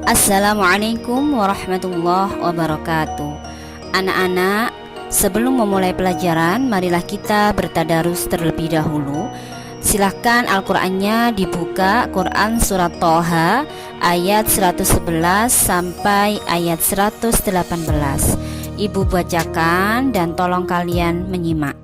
Assalamualaikum warahmatullahi wabarakatuh. Anak-anak, sebelum memulai pelajaran, marilah kita bertadarus terlebih dahulu. Silahkan Al-Qur'annya dibuka, Quran Surat Thaha ayat 111 sampai ayat 118. Ibu bacakan dan tolong kalian menyimak.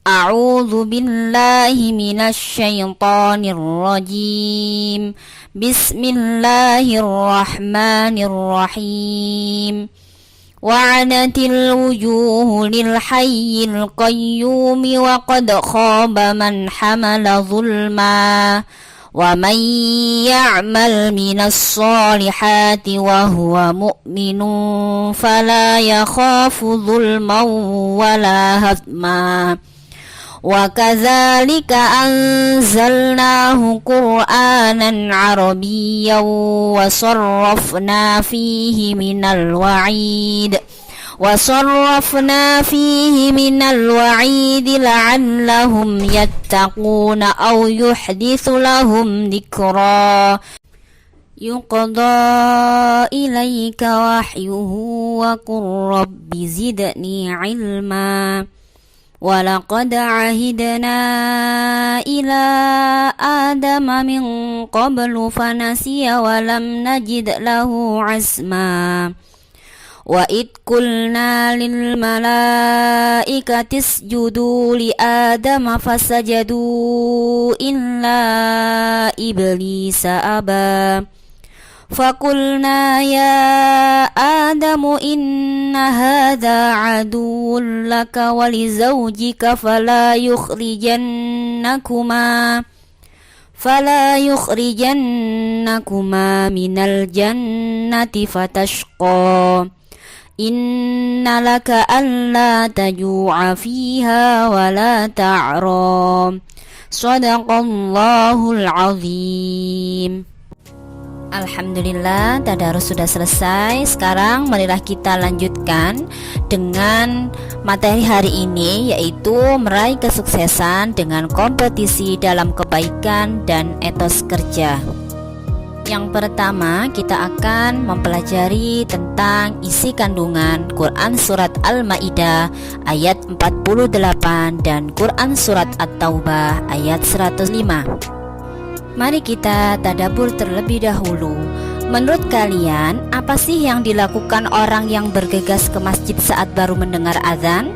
A'udzu billahi minasyaitonir rajim. Bismillahirrahmanirrahim. Wa'anatil wujuhu lil hayyil qayyum wa qad khaba man hamala zulma wa man ya'mal minas solihati wa huwa mu'minun fala yakhafu zulman wala hadma. Wa kadzalika anzalnahu Qur'anan Arabiyyan wa sarrafna fihi minal wa'id la'allahum yattaquna aw yuhditsu lahum dzikra. Yuqda ilaika wahyuhu wa qur rabbi zidni ilma. Walaqad ahidna ila adama min qablu fanasiya walam najid lahu azma. Wa id qulna lil malaikati isjudu li adama fasajadu illa iblisa aba. Fakulna ya Adamu inna hadha aduwwun laka wa li zawjika fala yukhrijannakuma minal jannati fatashqa. Inna laka alla taju'a fiha wa la ta'ra. Shadaqallahul azim. Alhamdulillah, tadarus sudah selesai. Sekarang marilah kita lanjutkan dengan materi hari ini, yaitu meraih kesuksesan dengan kompetisi dalam kebaikan dan etos kerja. Yang pertama, kita akan mempelajari tentang isi kandungan Quran Surat Al-Ma'idah ayat 48 dan Quran Surat At-Taubah ayat 105. Mari kita tadabbur terlebih dahulu. Menurut kalian, apa sih yang dilakukan orang yang bergegas ke masjid saat baru mendengar azan?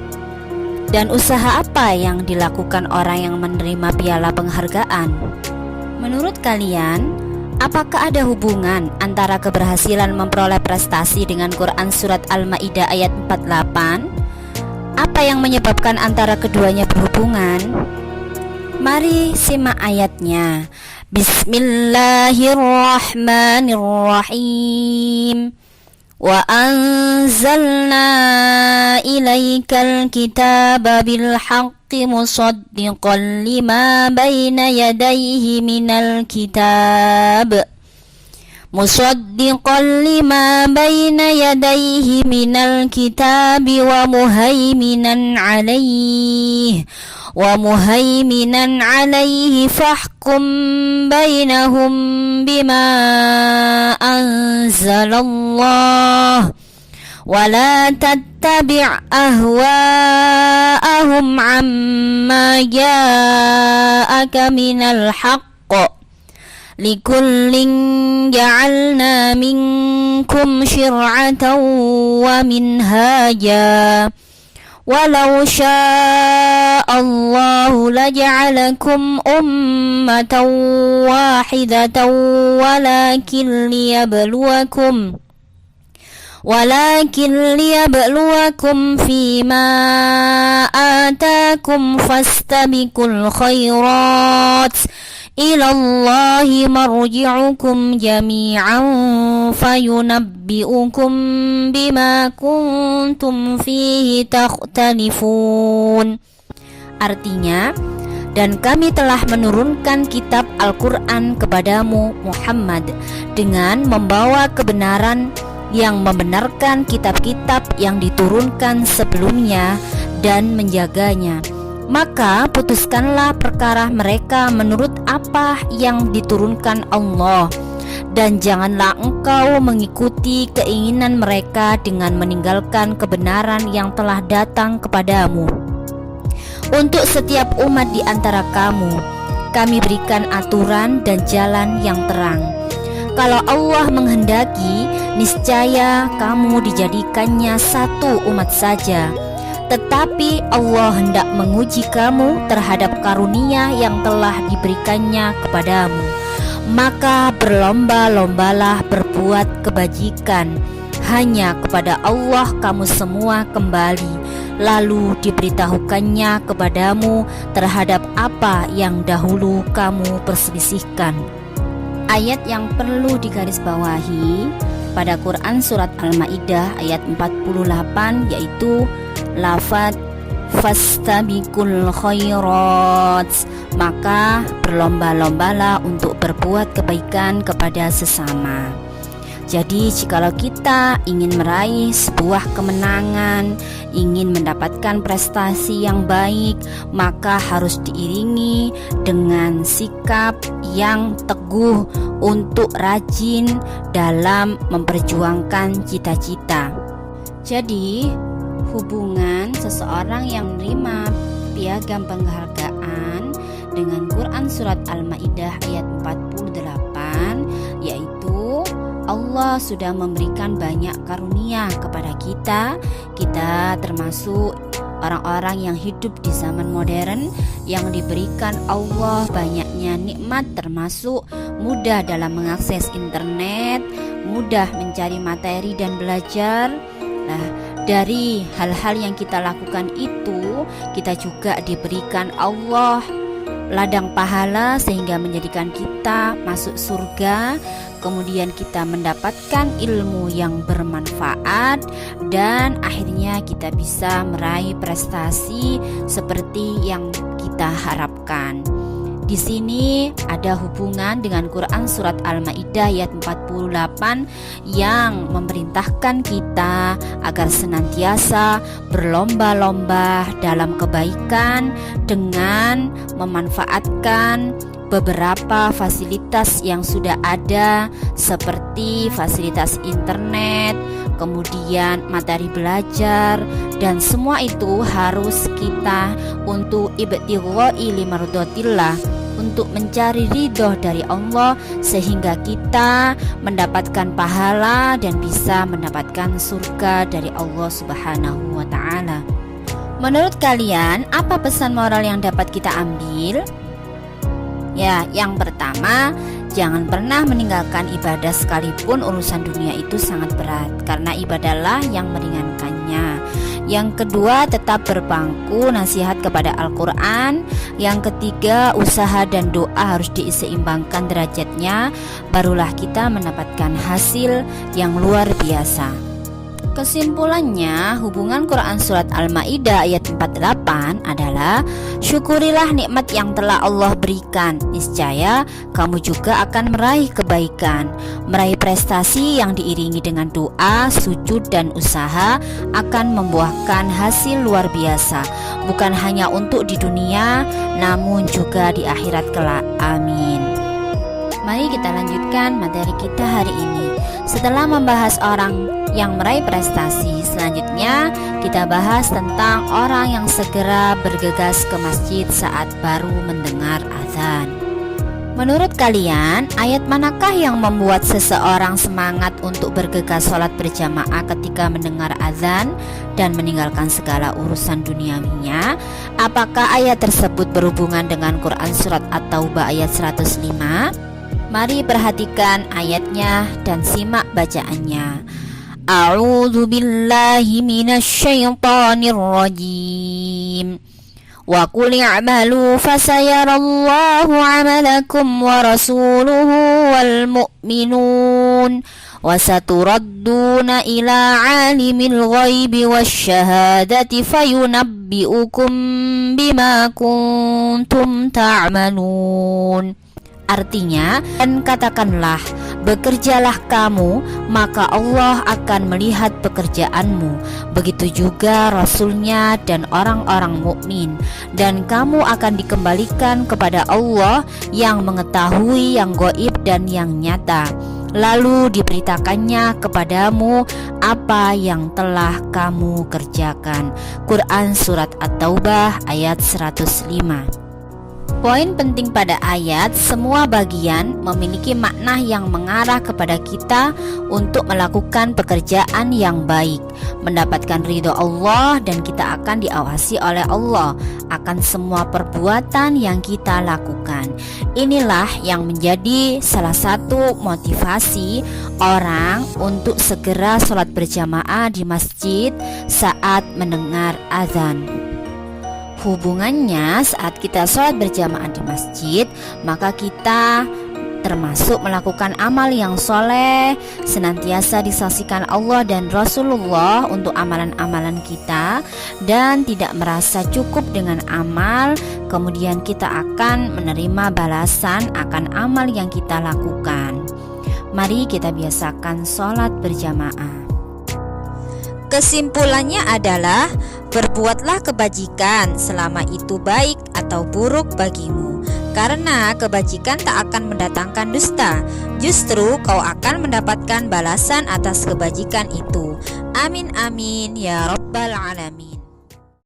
Dan usaha apa yang dilakukan orang yang menerima piala penghargaan? Menurut kalian, apakah ada hubungan antara keberhasilan memperoleh prestasi dengan Quran Surat Al-Ma'idah ayat 48? Apa yang menyebabkan antara keduanya berhubungan? Mari simak ayatnya. Bismillahirrahmanirrahim. Wa anzalna ilaikal kitaba bil haqqi musaddiqan lima bayna yadayhi minal kitab. Musaddiqan lima bayna yadayhi minal kitabi wa muhaiminan alaihi fahkum bainahum bima anzalallah wa la tattabi' ahwa'ahum amma ja'aka minal haqq. Likullin ja'alna minkum syir'atan wa minhaja. Walau sya'allahu laja'alakum ummatan wahidatan walakin liyabluwakum fima atakum fastabiqul khairat. Ilallahi marji'ukum jami'an fayunabbi'ukum bima kuntum fihi takhtalifun. Artinya, dan kami telah menurunkan kitab Al-Quran kepadamu Muhammad dengan membawa kebenaran yang membenarkan kitab-kitab yang diturunkan sebelumnya dan menjaganya. Maka putuskanlah perkara mereka menurut apa yang diturunkan Allah, dan janganlah engkau mengikuti keinginan mereka dengan meninggalkan kebenaran yang telah datang kepadamu. Untuk setiap umat di antara kamu, kami berikan aturan dan jalan yang terang. Kalau Allah menghendaki, niscaya kamu dijadikannya satu umat saja. Tetapi Allah hendak menguji kamu terhadap karunia yang telah diberikannya kepadamu. Maka berlomba-lombalah berbuat kebajikan. Hanya kepada Allah kamu semua kembali. Lalu diberitahukannya kepadamu terhadap apa yang dahulu kamu perselisihkan. Ayat yang perlu digarisbawahi pada Quran surat Al-Maidah ayat 48 yaitu lafaz fastabiqul khairat, maka berlomba-lombalah untuk berbuat kebaikan kepada sesama. Jadi jikalau kita ingin meraih sebuah kemenangan, ingin mendapatkan prestasi yang baik, maka harus diiringi dengan sikap yang teguh untuk rajin dalam memperjuangkan cita-cita. Jadi hubungan seseorang yang menerima piagam penghargaan dengan Quran surat Al-Maidah ayat 48 yaitu Allah sudah memberikan banyak karunia kepada kita. Kita termasuk orang-orang yang hidup di zaman modern yang diberikan Allah banyaknya nikmat, termasuk mudah dalam mengakses internet, mudah mencari materi dan belajar. Nah, dari hal-hal yang kita lakukan itu, kita juga diberikan Allah ladang pahala sehingga menjadikan kita masuk surga. Kemudian kita mendapatkan ilmu yang bermanfaat dan akhirnya kita bisa meraih prestasi seperti yang kita harapkan. Di sini ada hubungan dengan Quran surat Al-Maidah ayat 48 yang memerintahkan kita agar senantiasa berlomba-lomba dalam kebaikan dengan memanfaatkan beberapa fasilitas yang sudah ada seperti fasilitas internet, kemudian materi belajar, dan semua itu harus kita untuk ibtigha'i limardatillah, untuk mencari ridho dari Allah sehingga kita mendapatkan pahala dan bisa mendapatkan surga dari Allah Subhanahu wa ta'ala. Menurut kalian, apa pesan moral yang dapat kita ambil? Ya, yang pertama, jangan pernah meninggalkan ibadah sekalipun urusan dunia itu sangat berat, karena ibadahlah yang meringankannya. Yang kedua, tetap berpangku nasihat kepada Al-Quran. Yang ketiga, usaha dan doa harus diseimbangkan derajatnya, barulah kita mendapatkan hasil yang luar biasa. Kesimpulannya, hubungan Quran surat Al-Maidah ayat 48 adalah syukurilah nikmat yang telah Allah berikan. Niscaya kamu juga akan meraih kebaikan. Meraih prestasi yang diiringi dengan doa, sujud, dan usaha akan membuahkan hasil luar biasa, bukan hanya untuk di dunia, namun juga di akhirat kelak. Amin. Mari kita lanjutkan materi kita hari ini. Setelah membahas orang yang meraih prestasi, selanjutnya kita bahas tentang orang yang segera bergegas ke masjid saat baru mendengar azan. Menurut kalian, ayat manakah yang membuat seseorang semangat untuk bergegas sholat berjamaah ketika mendengar azan dan meninggalkan segala urusan duniawinya? Apakah ayat tersebut berhubungan dengan Quran surat At-Taubah ayat 105? Mari perhatikan ayatnya dan simak bacaannya. A'udzu billahi minasyaitonir rajim. Wa qul i'malu fasayarallahu 'amalakum wa rasuluhu wal mu'minun wa saturadduna ila 'alimil ghaibi wasyahadati fayunabbi'ukum bima kuntum ta'malun. Artinya, dan katakanlah, bekerjalah kamu, maka Allah akan melihat pekerjaanmu. Begitu juga Rasulnya dan orang-orang mukmin. Dan kamu akan dikembalikan kepada Allah yang mengetahui yang gaib dan yang nyata. lalu diberitakannya kepadamu apa yang telah kamu kerjakan. Quran Surat At-Taubah ayat 105. Poin penting pada ayat, semua bagian memiliki makna yang mengarah kepada kita untuk melakukan pekerjaan yang baik, mendapatkan ridho Allah, dan kita akan diawasi oleh Allah akan semua perbuatan yang kita lakukan. Inilah yang menjadi salah satu motivasi orang untuk segera sholat berjamaah di masjid saat mendengar azan. Hubungannya, saat kita sholat berjamaah di masjid, maka kita termasuk melakukan amal yang soleh, senantiasa disaksikan Allah dan Rasulullah untuk amalan-amalan kita, dan tidak merasa cukup dengan amal, kemudian kita akan menerima balasan akan amal yang kita lakukan. Mari kita biasakan sholat berjamaah. Kesimpulannya adalah, berbuatlah kebajikan selama itu baik atau buruk bagimu, karena kebajikan tak akan mendatangkan dusta. Justru kau akan mendapatkan balasan atas kebajikan itu. Amin amin ya rabbal alamin.